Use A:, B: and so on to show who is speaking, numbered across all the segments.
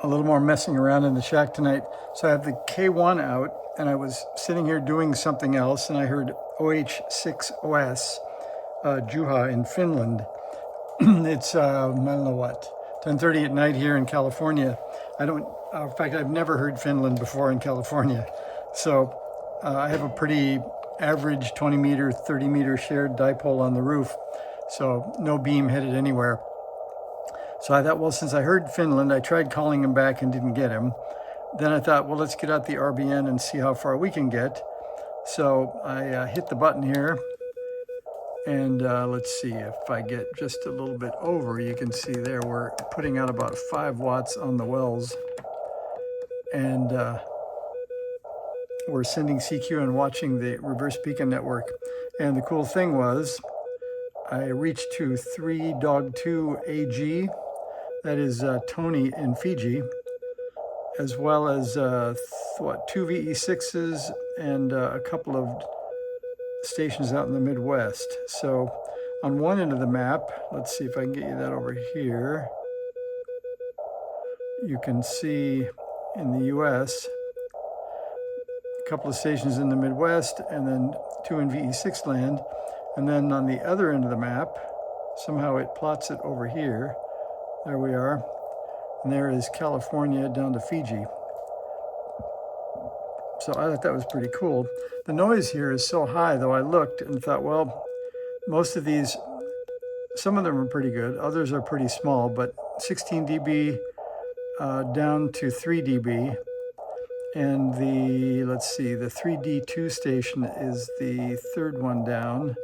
A: a little more messing around in the shack tonight. So I have the K1 out, and I was sitting here doing something else, and I heard OH6OS, Juha in Finland. It's, I don't know what, 10:30 at night here in California. In fact, I've never heard Finland before in California. So I have a pretty average 20 meter, 30 meter shared dipole on the roof. So no beam headed anywhere. So I thought, well, since I heard Finland, I tried calling him back and didn't get him. Then I thought, well, let's get out the RBN and see how far we can get. So I hit the button here, and let's see if I get just a little bit over. You can see there we're putting out about 5 watts on the wells, and we're sending CQ and watching the reverse beacon network. And the cool thing was I reached to 3 Dog 2 AG. That is Tony in Fiji, as well as 2 VE6s and a couple of stations out in the Midwest. So on one end of the map, let's see if I can get you that over here. You can see in the US, a couple of stations in the Midwest, and then 2 in VE6 land. And then on the other end of the map, somehow it plots it over here. There we are. And there is California down to Fiji. So I thought that was pretty cool. The noise here is so high, though. I looked and thought, well, most of these, some of them are pretty good. Others are pretty small, but 16 dB down to 3 dB. And the, let's see, the 3D2 station is the third one down.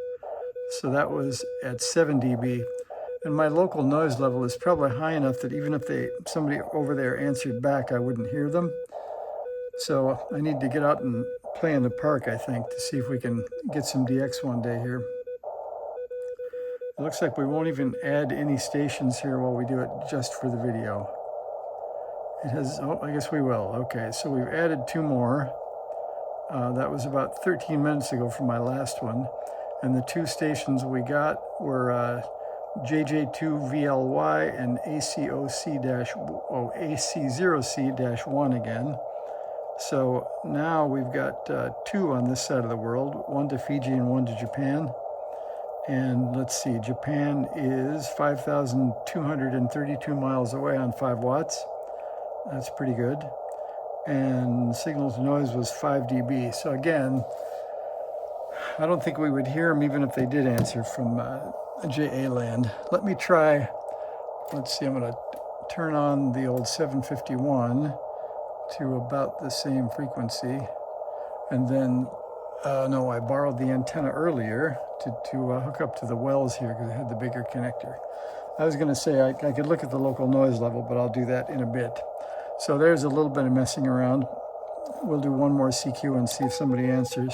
A: So that was at 7 dB. And my local noise level is probably high enough that even if somebody over there answered back, I wouldn't hear them. So I need to get out and play in the park, I think, to see if we can get some DX one day here. It looks like we won't even add any stations here while we do it just for the video. It has, oh, I guess we will. Okay, so we've added 2 more. That was about 13 minutes ago from my last one. And the 2 stations we got were JJ2VLY and AC0C-1 again. So now we've got 2 on this side of the world, 1 to Fiji and 1 to Japan. And let's see, Japan is 5,232 miles away on 5 watts. That's pretty good. And signal to noise was 5 dB. So again, I don't think we would hear them even if they did answer from JA land. Let me try, let's see, I'm going to turn on the old 751 to about the same frequency. And then, no, I borrowed the antenna earlier to hook up to the wells here because it had the bigger connector. I was going to say I could look at the local noise level, but I'll do that in a bit. So there's a little bit of messing around. We'll do one more CQ and see if somebody answers.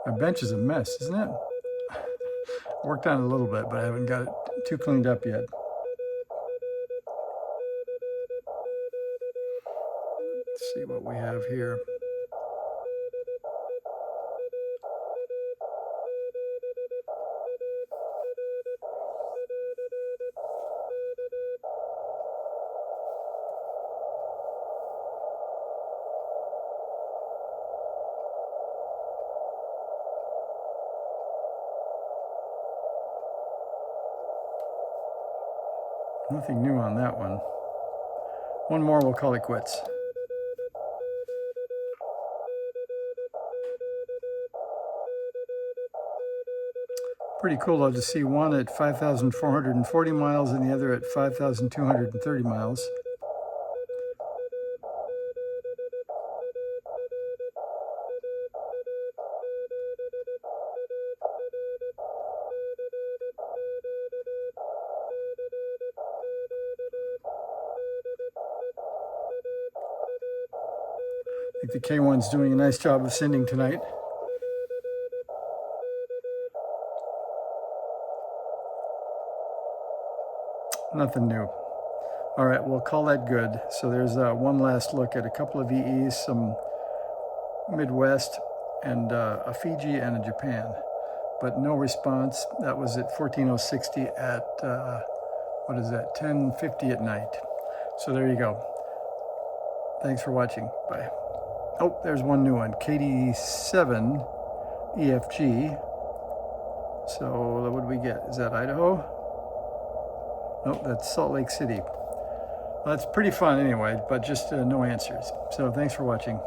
A: My bench is a mess, isn't it? Worked on it a little bit, but I haven't got it too cleaned up yet. Let's see what we have here. Nothing new on that one. One more, we'll call it quits. Pretty cool though to see one at 5,440 miles and the other at 5,230 miles. I think the K1's doing a nice job of sending tonight. Nothing new. All right, we'll call that good. So there's one last look at a couple of EEs, some Midwest, and a Fiji and a Japan. But no response. That was at 14060 at, what is that, 10:50 at night. So there you go. Thanks for watching. Bye. Oh, there's one new one, KD7 EFG. So what did we get? Is that Idaho? Nope, that's Salt Lake City. Well, that's pretty fun anyway, but just no answers. So thanks for watching.